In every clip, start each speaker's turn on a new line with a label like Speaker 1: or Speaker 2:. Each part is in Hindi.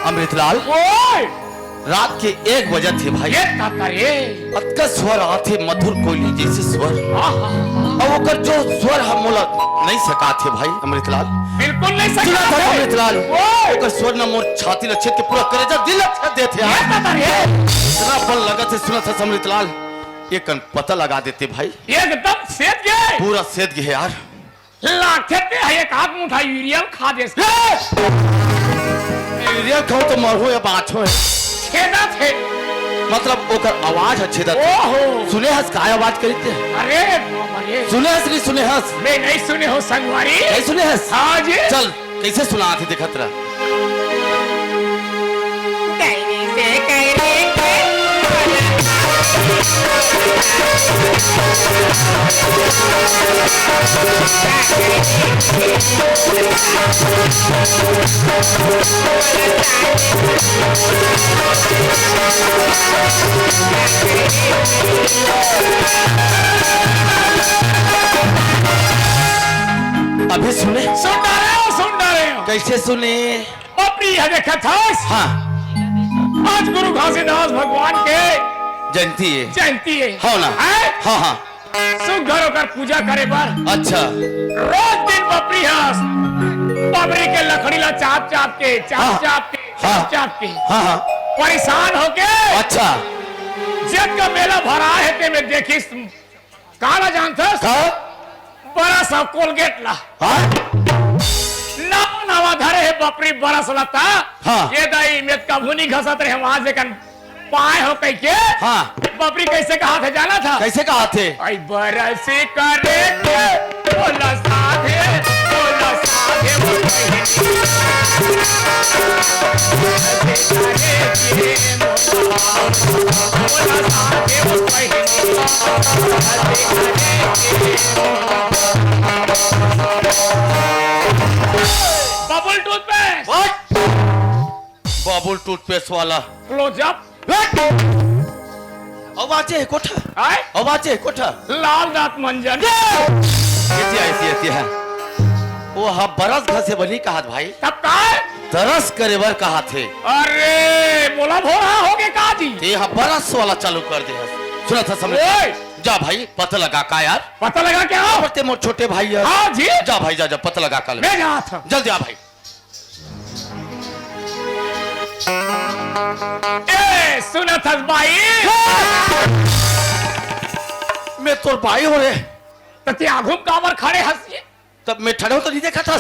Speaker 1: अमृतलाल, रात के 1 बजे थे भाई। अतका स्वर आते मधुर कोयली जैसे स्वर, और जो स्वर हम मोला नहीं सका थे भाई अमृतलाल,
Speaker 2: बिल्कुल नहीं सका
Speaker 1: था अमृतलाल। ओकर स्वर न मोर छाती ल छेद के पूरा कलेजा दिल छेद देते हैं। इतना बल लगा थे सुना था अमृतलाल, ये कन पता लगा देते भाई।
Speaker 2: एकदम सेद गए,
Speaker 1: पूरा सेद गए यार।
Speaker 2: लाखे पे है एक हाथ मुठा यूरिया खा दे।
Speaker 1: यूरिया खाओ तो मरहो या बाछो है।
Speaker 2: छेदा थे
Speaker 1: मतलब ओकर आवाज अच्छे दा।
Speaker 2: ओहो,
Speaker 1: सुने हस का आवाज करते।
Speaker 2: अरे
Speaker 1: सुने हस नहीं सुने हस।
Speaker 2: मैं नहीं सुने हो संगवारी।
Speaker 1: नहीं सुने हस।
Speaker 2: हाँ जी।
Speaker 1: चल कैसे सुना थे देखत रहा।
Speaker 2: कैरी से कैरी के
Speaker 1: अभी सुने?
Speaker 2: सुन रहे हो
Speaker 1: कैसे सुने?
Speaker 2: अपनी है देखा था।
Speaker 1: हाँ,
Speaker 2: आज गुरु घासीदास भगवान के
Speaker 1: जयंती है।
Speaker 2: हो
Speaker 1: ना? हाँ हाँ।
Speaker 2: सुख घरों का पूजा करे बार।
Speaker 1: अच्छा।
Speaker 2: रोज दिन बपरी हंस बबरी के लकड़ी ला चाप चाप के
Speaker 1: हाँ।
Speaker 2: परेशान होके।
Speaker 1: अच्छा।
Speaker 2: जग का मेला भरा है ते में देखी काला जानता बड़ा सा कोलगेट ला।
Speaker 1: हाँ?
Speaker 2: नवा धरे है बपरी बरस लता।
Speaker 1: हाँ।
Speaker 2: ये दाई में का भुनी घसत रहे वहां से कन पाए हो कह के।
Speaker 1: हाँ।
Speaker 2: बपरी कैसे कहा था जाना था?
Speaker 1: कैसे कहा थे?
Speaker 2: आई बरस करे बोला साधे वो बबल टूथपेस्ट।
Speaker 1: बबल टूथपेस्ट वाला
Speaker 2: क्लोजअप।
Speaker 1: आवाजे कोठा। आवाजे कोठा।
Speaker 2: लाल दांत मंजन।
Speaker 1: ऐसी है। वो हाँ बरस घसे बनी कहा भाई।
Speaker 2: तब का
Speaker 1: तरस करे बर कहा थे।
Speaker 2: अरे मोला भोरा हो गए काजी।
Speaker 1: ये हाँ बरस वाला चालू कर दे। सुना था समझ जा भाई पता लगा का यार
Speaker 2: पता लगा क्या
Speaker 1: पड़ते मोर छोटे भाई यार
Speaker 2: हाँ जी
Speaker 1: जा भाई जा पता लगा का
Speaker 2: मैं जा था
Speaker 1: जल्दी आ भाई
Speaker 2: ए सुना था भाई
Speaker 1: मैं तोर भाई हो रे
Speaker 2: तते आघुम कावर खड़े हंसिए
Speaker 1: तब मैं ठड़ो तो नहीं देखा था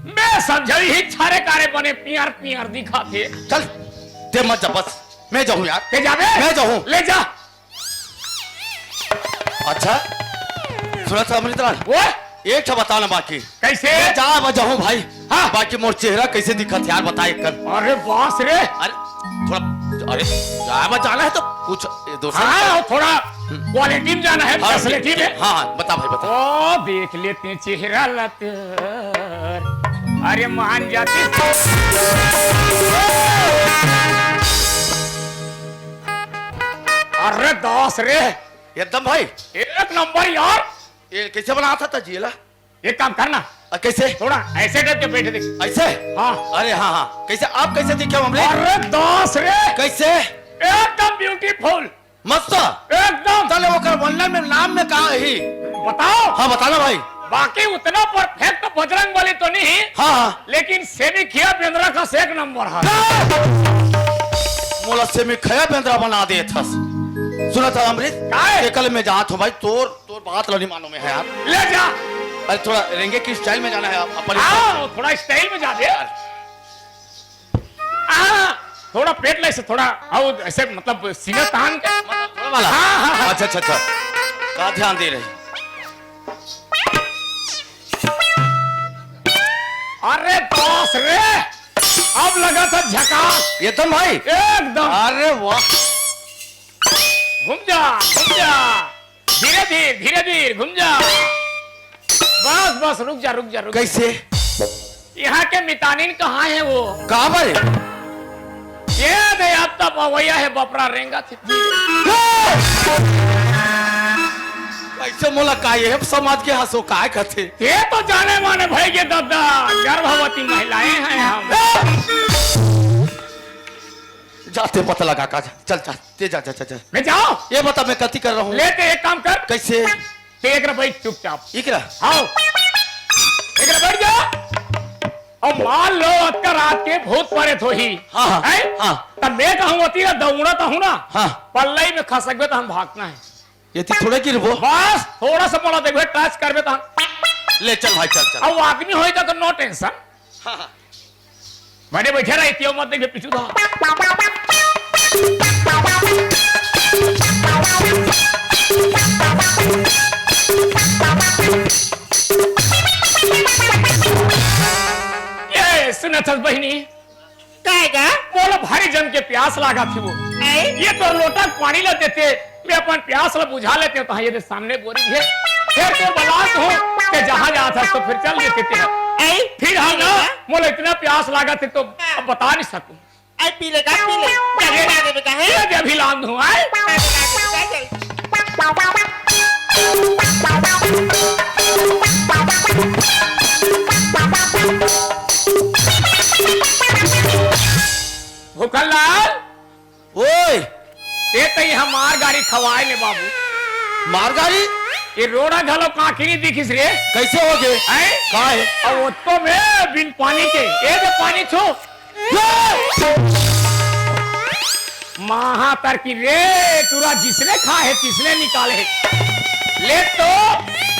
Speaker 2: मैं समझी ही छारे कारे बने पियार पियार दिखा थे
Speaker 1: चल ते मत जा बस मैं जाऊं यार
Speaker 2: ते जाबे
Speaker 1: मैं जाऊं
Speaker 2: ले जा
Speaker 1: अच्छा सुना था अमृतलाल
Speaker 2: वो
Speaker 1: एक ठा बताना बाकी
Speaker 2: कैसे
Speaker 1: मैं जा बजाऊं भाई हाँ बाकी मोर चेहरा कैसे दिखा थे यार बता एक कर
Speaker 2: अरे बास रे
Speaker 1: अरे थोड़ा अरे जा जाना है तो कुछ दूसरा
Speaker 2: हाँ थोड़ा क्वालिटी में जाना है फैसिलिटी में
Speaker 1: हाँ बता भाई बता
Speaker 2: ओ देख लेते हैं चेहरा लत अरे मान जाते अरे दास रे
Speaker 1: एकदम भाई
Speaker 2: एक नंबर यार
Speaker 1: ये कैसे बना था जीला
Speaker 2: एक काम करना
Speaker 1: कैसे
Speaker 2: थोड़ा ऐसे टाइप के बैठे देख
Speaker 1: ऐसे
Speaker 2: हाँ
Speaker 1: अरे हाँ हाँ कैसे आप कैसे दिखे हमरे
Speaker 2: अरे दास रे
Speaker 1: कैसे
Speaker 2: एकदम ब्यूटीफुल
Speaker 1: मस्त
Speaker 2: एकदम
Speaker 1: चले वो कर वर्णन में नाम में कहा ही
Speaker 2: बताओ
Speaker 1: हाँ बताना भाई
Speaker 2: बाकी उतना परफेक्ट बजरंग वाली तो नहीं
Speaker 1: हाँ हाँ
Speaker 2: लेकिन सेमी खिया बेंद्रा का से एक नंबर है
Speaker 1: मोला से में खया बेंद्रा बना दे था सुना था अमृत
Speaker 2: काय
Speaker 1: कल में जात हो भाई तोर तोर बात लनी मानो में है यार
Speaker 2: ले जा
Speaker 1: अरे थोड़ा रेंगे की स्टाइल में जाना है अपन
Speaker 2: आओ थोड़ा स्टाइल में जा दे थोड़ा पेट ले से थोड़ा आओ ऐसे मतलब सीना तान के
Speaker 1: थोड़ा वाला
Speaker 2: हाँ।
Speaker 1: अच्छा अच्छा अच्छा का ध्यान दे रहे
Speaker 2: अरे बॉस रे अब लगा था झकास
Speaker 1: एकदम भाई
Speaker 2: एकदम
Speaker 1: अरे वाह
Speaker 2: घूम जा धीरे धीरे घूम जा बस बस रुक जा
Speaker 1: कैसे
Speaker 2: यहाँ के मितानिन कहाँ है वो
Speaker 1: कहाँ पर
Speaker 2: ये दे अब तक पवैया है बपरा रेंगा थी
Speaker 1: ऐसे मोला का ये समाज के हंसो काय कहते
Speaker 2: ये तो जाने माने भाई के दादा गर्भवती महिलाएं हैं हम
Speaker 1: जाते पता लगा का चल चल ते जा
Speaker 2: मैं जाओ
Speaker 1: ये बता मैं कति कर रहा हूँ
Speaker 2: लेते एक काम कर
Speaker 1: कैसे
Speaker 2: ते एक बैठ चुपचाप
Speaker 1: इकरा
Speaker 2: आओ एक बैठ जा और मान लो अक्का रात के भूत पड़े तो ही
Speaker 1: हाँ हाँ
Speaker 2: तब मैं कहूँ होती ना दौड़ा तो हूँ ना
Speaker 1: हाँ
Speaker 2: पल्ले में खा सकते तो हम भागना है
Speaker 1: ये थी थोड़ा गिर वो
Speaker 2: बस थोड़ा सा मोड़ा देखो टच करबे तो
Speaker 1: ले चल भाई चल चल
Speaker 2: अब आदमी होएगा तो नो टेंशन
Speaker 1: हाँ
Speaker 2: मैंने बैठे रही थी मत देखे पीछू था ये सुना था बहनी
Speaker 3: काहेगा
Speaker 2: बोलो भारी जम के प्यास लगा थी वो ये तो लोटा पानी लेते थे मैं अपन प्यास ला बुझा लेते तो ये सामने बोरी है फिर तो बलास हो कि जहां जाता तो फिर चल देते थे फिर हम ना मोला इतना प्यास लगा थे तो अब बता नहीं सकूं
Speaker 3: आई पी ले चले ना दे बेटा है
Speaker 2: ये अभी लांग हूं आए भूखलाल
Speaker 1: ओए
Speaker 2: ये तो हमार गाड़ी खवाए ले बाबू
Speaker 1: मार गाड़ी
Speaker 2: ये रोड़ा घलो काकी नहीं दिखिस रे
Speaker 1: कैसे हो गए का है
Speaker 2: और वो तो मैं बिन पानी के ये जो पानी छो महातर की रे तुरा जिसने खा है किसने निकाले है ले तो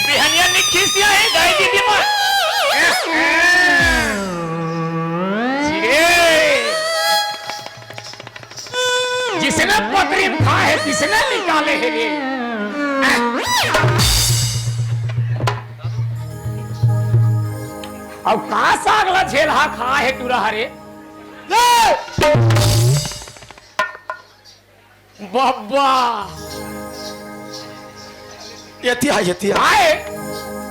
Speaker 2: बिहनिया ने खींचिया है गाय दीदी मां जिसने पथरी खा है किसने निकाले है रे अब कहा सागला झेला खा है तुरा हरे बाबा
Speaker 1: यति
Speaker 2: आए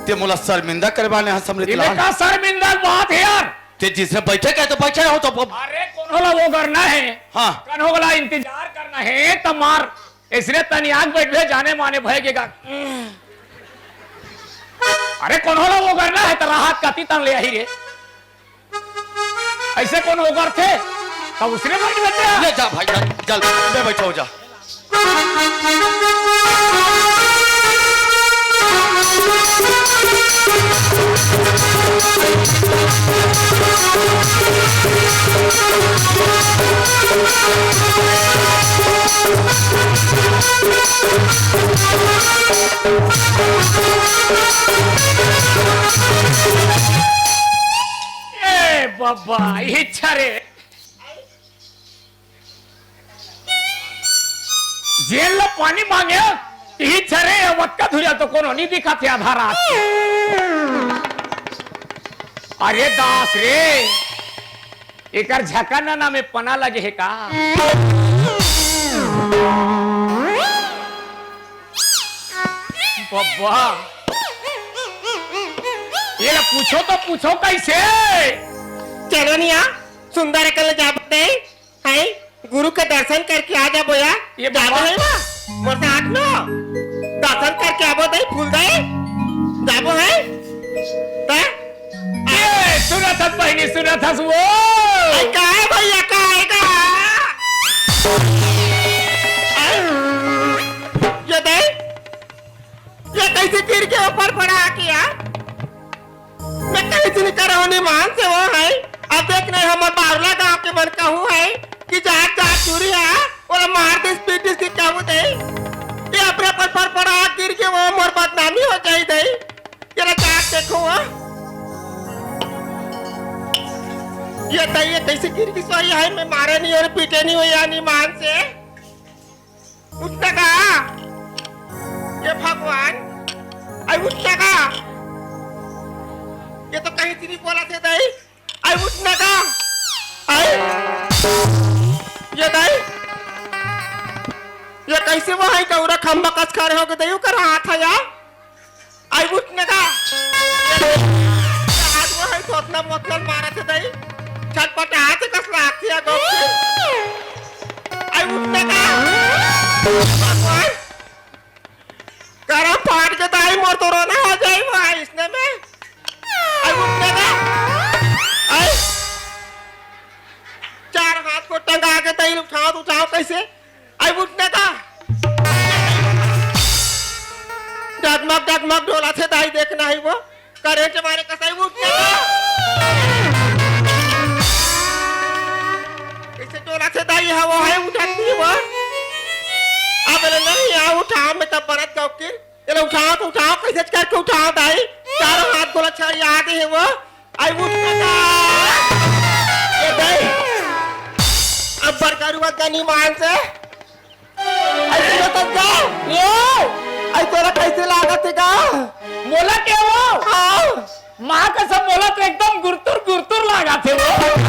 Speaker 1: ते मोला शर्मिंदा करवाने हैं समृत
Speaker 2: इन्हें
Speaker 1: लाल
Speaker 2: का शर्मिंदा बात है यार
Speaker 1: ते जिसने बैठे कहे तो बैठे हो तो
Speaker 2: अरे कौन होला वो करना है
Speaker 1: हाँ
Speaker 2: कौन होला इंतजार करना है तमार इसने तनियाग बैठे जाने माने भयेगा अरे कौन होला वो करना है तो राहत का तीतन ले आई रे ऐसे कौन होकर थे तब उसने बैठ बैठे
Speaker 1: ले जा भाई जा जल्दी मैं बैठा हो जा
Speaker 2: ए बाबा इच्छा रे जेल ला पानी मांगे इच्छा रे वक्का धुरिया तो कोनो नहीं दिखा थे आधा रात अरे दास रे एकर झकाना ना में पना लगे है का बाबा ये ला पूछो कैसे
Speaker 3: चलो निया सुंदर कल जाबते है गुरु के दर्शन करके आ जा बोया
Speaker 2: ये
Speaker 3: जाबो
Speaker 2: बाबा-
Speaker 3: है ना मोर से हाथ लो दर्शन करके आबो दई फूल दई जाबो है ता
Speaker 2: ए सुना था बहनी सुना था वो
Speaker 3: का है भैया का है का ये दई ये कैसे गिर के ऊपर पड़ा किया मैं कैसे नहीं कर रहा हूँ मान से वो है अब देख नहीं हमारे बावला गांव के मन कहूँ है कि जाट चोरी है और मार दे स्पीड की क्या होते ये अपने पर पड़ा गिर के वो मोर बदनामी हो जाए दे ये जाट देखो वो ये तय कैसे गिर की सोई है मैं मारे नहीं और पीटे नहीं हुई यानी मान से उठता का ये भगवान आई उठता का ये तो कहीं से नहीं बोला थे दई आई उठना का आई ये दई ये कैसे वो है गौरा खंबा कस खड़े हो गए दई कर हाथ है यार आई उठने का ये हाथ वो है सोतना मोतल मारा थे दई छटपट हाथ कस लाती है गौ आई उठने का भगवान करम फाड़ के दाई मोर तो रोना हो जाए वो इसने में आई उठने का आई चार हाथ को टंगा के तई उठाओ कैसे आई उठने का डगमग डोला थे दाई देखना ही वो करंट मारे कसाई उठने का कैसे डोला थे दाई है वो है उठाती वो अब नहीं यहाँ उठाओ मैं तब बरत गाँव की ये उठाओ कैसे करके उठाओ दाई चारों हाथ गोला छड़ याद है वो आई उठने का ये दाई अब बरकरू गनी मान से ऐसे तो जाओ ये आई तोरा कैसे लागत है का
Speaker 2: मोला क्या वो
Speaker 3: हाँ
Speaker 2: माँ का सब मोला तो एकदम गुरतुर लगा थे वो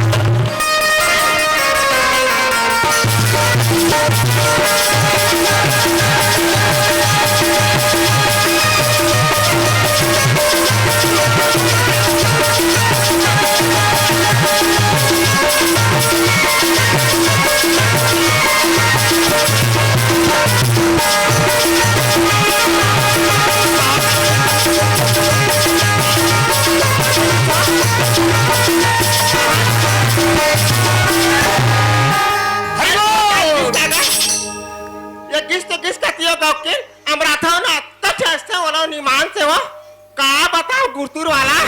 Speaker 3: गुरतुर वाला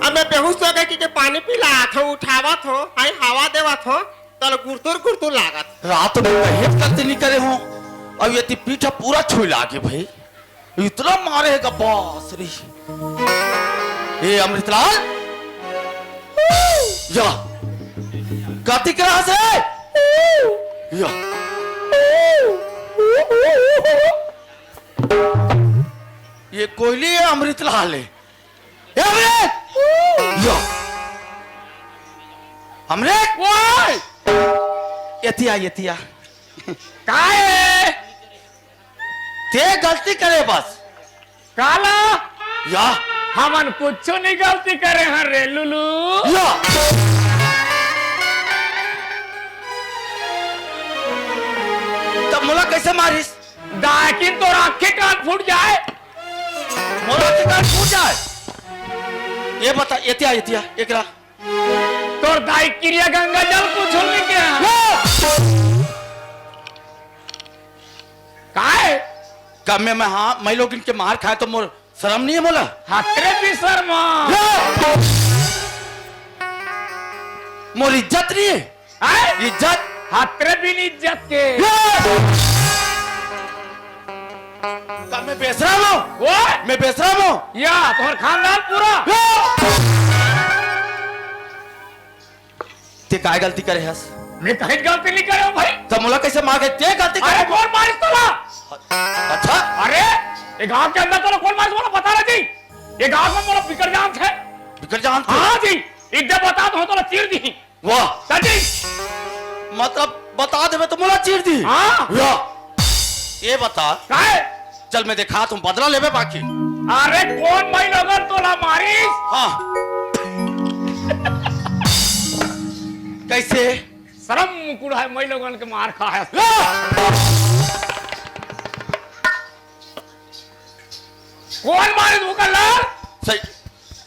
Speaker 3: अब मैं बेहोश हो गई कि पानी पिला था उठावत हो आई हवा देवत हो तो गुरतुर लागत
Speaker 1: रात में कहीं करते नहीं करे हो अब ये पीठा पूरा छुई लागे भाई इतना मारेगा बास रे ए अमृतलाल या गति करा से या ये कोयली है अमृतलाल है अमृत या अमृत
Speaker 2: वो
Speaker 1: यतिया
Speaker 2: काहे
Speaker 1: ते गलती करे बस
Speaker 2: काला
Speaker 1: या
Speaker 2: हमन कुछ नहीं गलती करे हैं रे लुलू
Speaker 1: या तब मोला कैसे मारिस
Speaker 2: दाकिन तो आंखें कान फूट जाए
Speaker 1: मोला के कान फूट जाए ये बता यतिया एकरा
Speaker 2: तोर दाई क्रिया गंगा जल कुछ नहीं के काहे
Speaker 1: कब मैं हाँ मैं लोग इनके मार खाए तो मोर शर्म नहीं है मोला?
Speaker 2: हाथरे भी शर्मा
Speaker 1: मोर इज्जत नहीं है,
Speaker 2: आए
Speaker 1: इज्जत
Speaker 2: हाथरे भी नहीं इज्जत के
Speaker 1: कब मैं बेशरम हूँ,
Speaker 2: वो
Speaker 1: मैं बेशरम हूँ।
Speaker 2: या तुम्हारा खानदान पूरा
Speaker 1: ते काय गलती करे हस?
Speaker 2: मैं कहीं गलती नहीं करे भाई।
Speaker 1: तो मोला कैसे मार गए? ते गलती
Speaker 2: अरे
Speaker 1: करे?
Speaker 2: कौन मारिस तोला?
Speaker 1: अच्छा
Speaker 2: अरे ये गांव के अंदर तोला कौन मारिस बोला बता रहा जी। ये गांव में मोला बिकर जान थे।
Speaker 1: बिकर जान थे?
Speaker 2: हाँ जी इधर बता दो तोला चीर दी।
Speaker 1: वाह
Speaker 2: सजी
Speaker 1: मतलब बता दे तो मोला चीर दी।
Speaker 2: हाँ
Speaker 1: या ये बता
Speaker 2: काहे
Speaker 1: चल मैं देखा तुम बदला लेवे बाकी।
Speaker 2: अरे कौन भाई लोगन तोला मारिस?
Speaker 1: हाँ कैसे?
Speaker 2: शर्म मुकुड़ है मैं लोगन के मार खा है। कौन मारिस मुकर लाल?
Speaker 1: सही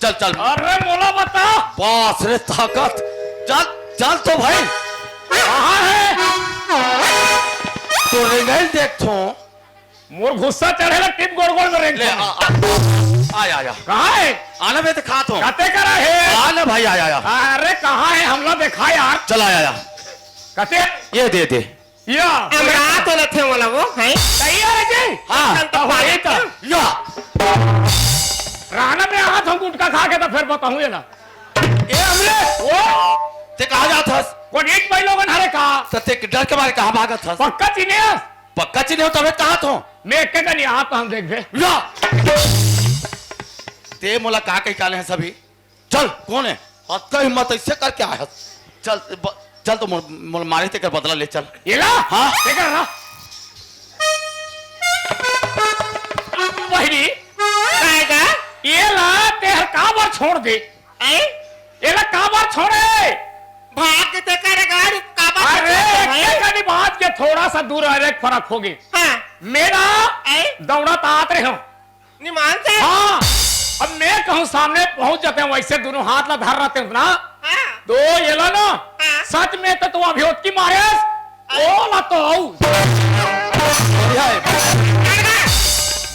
Speaker 1: चल चल
Speaker 2: अरे मोला बता
Speaker 1: पास रे ताकत चल चल तो भाई
Speaker 2: कहाँ है?
Speaker 1: तो रेंगल देख तो
Speaker 2: मोर गुस्सा चढ़ेला टिप गोड़ गोड़ में रेंग
Speaker 1: ले आ आया
Speaker 2: कहाँ है?
Speaker 1: आना मैं दिखा तो
Speaker 2: कते करा है?
Speaker 1: आना भाई आया
Speaker 2: अरे कहाँ है हमला देखा यार
Speaker 1: चल आया
Speaker 2: कते
Speaker 1: ये दे दे
Speaker 2: या
Speaker 3: हमरा तो लथे वाला वो है
Speaker 2: तैयार है जी
Speaker 1: हाँ
Speaker 2: तो भाई तो
Speaker 1: या
Speaker 2: राना में आ था गुटका खा के तो फिर बताऊं ये ना
Speaker 1: ये हमले
Speaker 2: वो
Speaker 1: ते कहा जाता
Speaker 2: कौन एक भाई लोगन हरे कहा
Speaker 1: सत्य के डर के मारे कहा भागा था
Speaker 2: पक्का चीने
Speaker 1: पक्का चिन्ह हो तबे कहा तो
Speaker 2: मैं एक का नहीं आता हम देख भे
Speaker 1: या ते मोला कहा कहीं काले हैं सभी चल कौन है अत्ता हिम्मत ऐसे करके आया चल चल तो मोल मारे ते कर बदला ले चल
Speaker 2: ये ला
Speaker 1: हाँ।
Speaker 2: देख रहा वही
Speaker 3: आएगा
Speaker 2: ये ला तेहर का बार छोड़ दे
Speaker 3: ए
Speaker 2: ये ला का बार छोड़े
Speaker 3: भाग के करेगा काबा
Speaker 2: अरे कहीं बात के थोड़ा सा दूर है एक फर्क होगी
Speaker 3: हां
Speaker 2: मेरा
Speaker 3: ए
Speaker 2: दौड़ा तात रहे हो
Speaker 3: निमान से
Speaker 2: हाँ अब मैं कहूँ सामने पहुंच जाते हैं वैसे दोनों हाथ ला धर रहते हैं ना
Speaker 3: हां
Speaker 2: तो ये ला ना सच में तो तू अभियोत की मारे ओ ला तो आओ
Speaker 1: बढ़िया है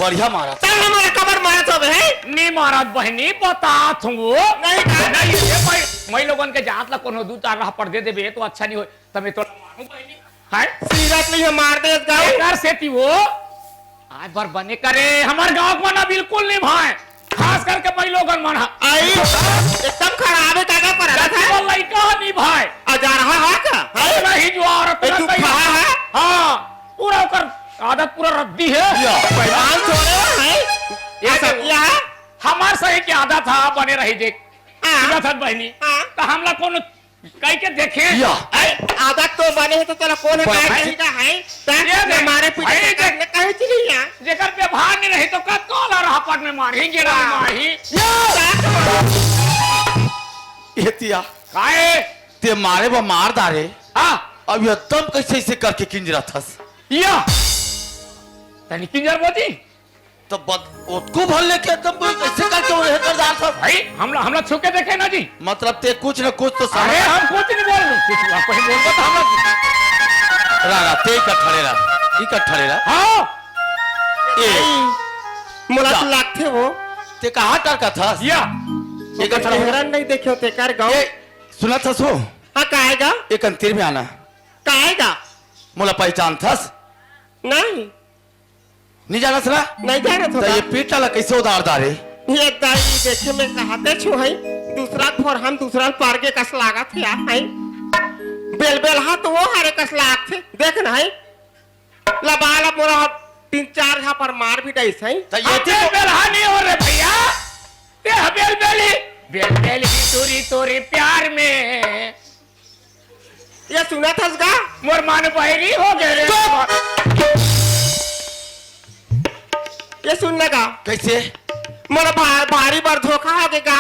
Speaker 1: बढ़िया मारा
Speaker 3: चल हमारे कबर मारा तो है
Speaker 2: नहीं महाराज बहनी बता तू
Speaker 3: नहीं
Speaker 2: नहीं ये भाई मैं लोगन के जात ला कोनो दू चार राह पर दे देबे तो अच्छा नहीं हो तब तो मारू बहनी है
Speaker 3: सीरत नहीं मार दे इस गांव
Speaker 2: कर सेती वो आज बार बने करे हमार गांव को ना बिल्कुल नहीं भाई खास करके भाई लोगन माना
Speaker 3: आई एकदम खराब है काका पर रहा था
Speaker 2: वो लड़का नहीं भाई
Speaker 3: आ जा रहा है का
Speaker 2: है नहीं जो औरत
Speaker 3: ए, तू खा है?
Speaker 2: हाँ पूरा कर आदत पूरा रद्दी है
Speaker 3: पैमान छोड़े है ये सब क्या है
Speaker 2: हमार सही की आदत था बने रही देख
Speaker 3: हाँ।
Speaker 2: था बहनी
Speaker 3: हाँ।
Speaker 2: तो हम लोग कौन कह के देखे
Speaker 1: या।
Speaker 3: आदत तो बने है तो चलो कौन है
Speaker 1: भाई,
Speaker 3: काय का है
Speaker 2: ये देख,
Speaker 3: हमारे
Speaker 2: भाई,
Speaker 3: पीछे
Speaker 2: देख।
Speaker 3: करने कहे चली या
Speaker 2: जेकर व्यवहार नहीं रही तो का कौन रहा पट में मारेंगे ना माही
Speaker 1: ये तिया
Speaker 2: काहे
Speaker 1: ते मारे वो मार दारे
Speaker 2: हाँ
Speaker 1: अब ये दम कैसे इसे करके किंजरा थस
Speaker 2: या तनी किंजर बोती
Speaker 1: तो उसको भरने के दम को कैसे करके वो कर दार थस
Speaker 2: भाई हम लोग छुके देखे ना जी
Speaker 1: मतलब ते कुछ न कुछ तो
Speaker 2: अरे
Speaker 1: समझ
Speaker 2: हम कुछ नहीं बोल कुछ आप कहीं बोल तो हम लोग
Speaker 1: रारा ते का ठड़ेरा ई का ठड़ेरा
Speaker 2: हाँ
Speaker 1: ए
Speaker 3: मोला
Speaker 1: जा।
Speaker 3: तो लागथे वो
Speaker 1: ते कहां कर का थस
Speaker 2: या
Speaker 1: एक ठड़ेरा
Speaker 3: चेहरा नहीं देखियो ते कर गांव
Speaker 1: ये सुना थस हो
Speaker 3: हां काहेगा
Speaker 1: एक अंतिर में आना
Speaker 3: काहेगा
Speaker 1: मोला पहचान थस
Speaker 3: नहीं
Speaker 1: नहीं जाना सरा
Speaker 3: नहीं जाने
Speaker 1: तो
Speaker 3: तो
Speaker 1: ये पीठ ला कैसे उधार दारे
Speaker 3: ये दाई देखे में कहते छु है दूसरा फोर हम दूसरा पार के कस लागत है है बेल बेल हाथ वो हरे कस लाग थे देख ना है लबाला मोरा 3-4 झा पर मार भी दई सही
Speaker 1: तो ये
Speaker 2: ये बेलहा नहीं हो रे भैया ते बेल बेल की तोरी तोरी प्यार में
Speaker 3: ये सुना था इसका
Speaker 2: मोर मान बहरी हो गए रे
Speaker 3: ये सुनने का
Speaker 1: कैसे
Speaker 3: मोरा भारी बार धोखा हो गया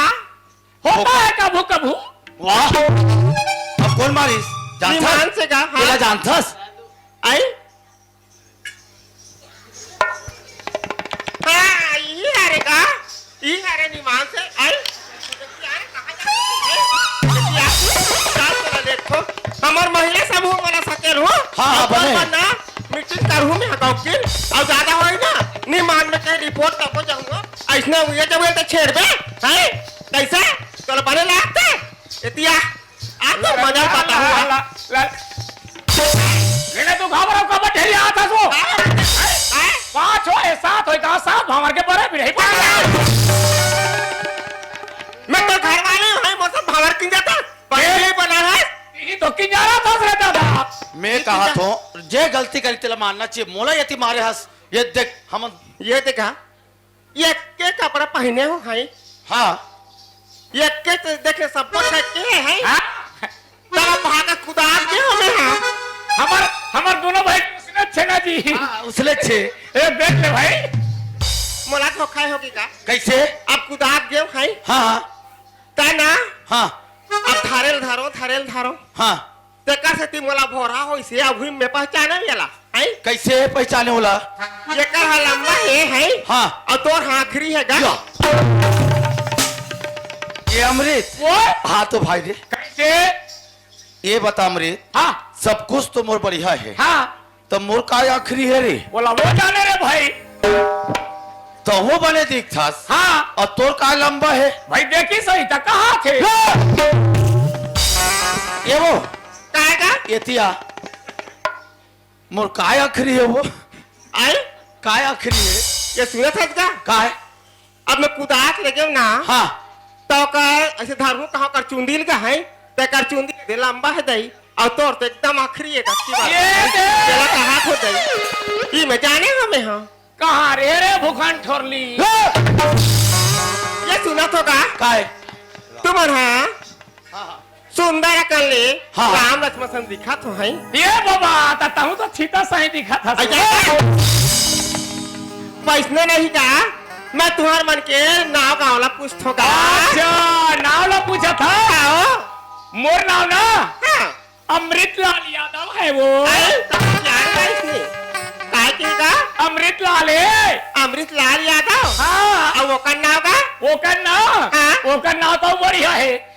Speaker 2: होता है कभू कभू
Speaker 1: वाह अब कौन मारिस
Speaker 3: निमान से का
Speaker 1: तेरा जानथस
Speaker 3: आई हाँ ये हरे का ये हरे निमान से आई देखो हमार महिला समूह वाला सकेल हो
Speaker 1: हाँ, बने।
Speaker 3: मीटिंग करूँ मैं कौकिल और ज्यादा होई ना निमान में के रिपोर्ट करको जाऊंगा ऐसने हुए जब तो छेड़बे हैं कैसे चलो बने लागते इतिया आप तो मजा पता हुआ
Speaker 2: लेने तू घबरा कब ढेरी आता सो पांच हो सात हो कहां सात हमार के परे भी नहीं पड़ा
Speaker 3: मैं तो घर वाले हैं मौसम भावर किन जाता पहले ही बना है
Speaker 2: ये तो किन जा रहा था रहता था
Speaker 1: मैं कहा तो जे गलती करी तेला मानना चाहिए मोला यति मारे हस ये देख हम
Speaker 3: ये देखा ये के कपड़ा पहने हो भाई
Speaker 1: हाँ
Speaker 3: ये के तो देखे सब कुछ है के है
Speaker 2: हाँ?
Speaker 3: तब भागा खुदा के हमें हां
Speaker 2: हमार दोनों भाई उसने छेना जी
Speaker 1: उसले छे
Speaker 2: ए देख ले भाई
Speaker 3: मोला तो खाए होगी का
Speaker 1: कैसे
Speaker 3: अब खुदा के है
Speaker 1: हाँ
Speaker 3: ता ना
Speaker 1: हाँ
Speaker 3: अब थारेल धारो
Speaker 1: हाँ
Speaker 3: ते का से ती मोला भोरा हो इसे अभी में पहचाने वाला है
Speaker 1: कैसे पहचाने होला
Speaker 3: ये कर हा लंबा है
Speaker 1: हाँ
Speaker 3: और तोर आखिरी है गा
Speaker 1: ये अमृत
Speaker 2: वो
Speaker 1: हाँ तो भाई रे
Speaker 2: कैसे
Speaker 1: ये बता अमृत
Speaker 2: हाँ
Speaker 1: सब कुछ तो मोर बढ़िया है
Speaker 2: हाँ
Speaker 1: तो मोर का आखिरी है रे
Speaker 2: बोला वो जाने रे भाई
Speaker 1: तो वो बने दिख था
Speaker 2: हाँ
Speaker 1: और तोर का लंबा है
Speaker 2: भाई देखी सही था कहाँ थे
Speaker 1: ये वो
Speaker 3: काएगा
Speaker 1: एतिया मोर काय आखिरी है वो
Speaker 3: आई
Speaker 1: काय आखिरी है
Speaker 3: ये सुनत है का
Speaker 1: काय
Speaker 3: अब मैं कुदात लगे ना
Speaker 1: हाँ
Speaker 3: तो का ऐसे धारू कहाँ कर चुंदील का है ते कर चुंदील दे लंबा है दई और तोर तो एकदम आखिरी है कच्ची बात
Speaker 2: ये दे।
Speaker 3: चला का हाथ हो दई ये मैं जाने हमें हां
Speaker 2: कहाँ रे भूखन ठोरली
Speaker 3: ये सुनत होगा
Speaker 1: काय
Speaker 3: तुमन हां सुंदर कर ले
Speaker 1: हाँ।
Speaker 3: राम लक्ष्मण दिखा तो है
Speaker 2: ये बाबा ताऊ तो छीता सही दिखा था
Speaker 3: वैष्णो नहीं का मैं तुम्हार मन के नाव गावला पूछतो का
Speaker 2: अच्छा नाव ला पूछा था
Speaker 3: आओ
Speaker 2: मोर नाव ना
Speaker 3: हाँ
Speaker 2: अमृतलाल यादव है वो
Speaker 3: काय की का
Speaker 2: अमृतलाल है
Speaker 3: अमृतलाल यादव
Speaker 2: हाँ
Speaker 3: और वो का नाव का
Speaker 2: वो का नाव
Speaker 3: हाँ।
Speaker 2: वो का नाव तो बढ़िया है